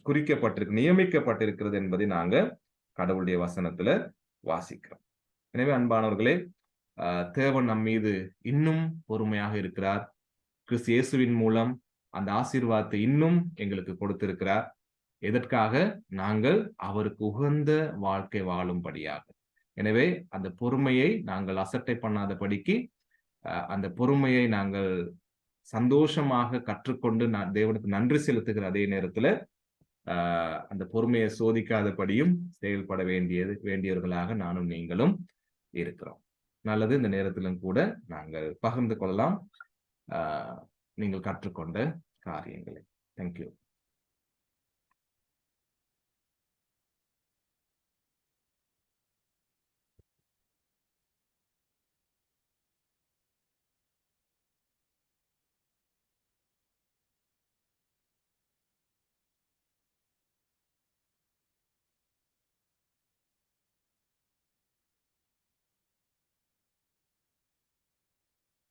குறிக்கப்பட்டிருக்கு, நியமிக்கப்பட்டிருக்கிறது என்பதை நாங்க கடவுளுடைய வசனத்துல வாசிக்கிறோம். எனவே அன்பானவர்களே, தேவன் நம் மீது இன்னும் பொறுமையாக இருக்கிறார். கிறிஸ்து இயேசுவின் மூலம் அந்த ஆசீர்வாதத்தை இன்னும் எங்களுக்கு கொடுத்திருக்கிறார். எதற்காக? நாங்கள் அவருக்கு உகந்த வாழ்க்கை வாழும்படியாக. எனவே அந்த பொறுமையை நாங்கள் அசட்டை பண்ணாதபடிக்கு, அந்த பொறுமையை நாங்கள் சந்தோஷமாக கற்றுக்கொண்டு தேவனுக்கு நன்றி செலுத்துகிற அதே நேரத்துல அந்த பொறுமையை சோதிக்காதபடியும் செயல்பட வேண்டியவர்களாக நானும் நீங்களும் இருக்கிறோம். நல்லது, இந்த நேரத்திலும் கூட நாங்கள் பகிர்ந்து கொள்ளலாம் நீங்கள் கற்றுக்கொண்ட காரியங்களை. தேங்க்யூ.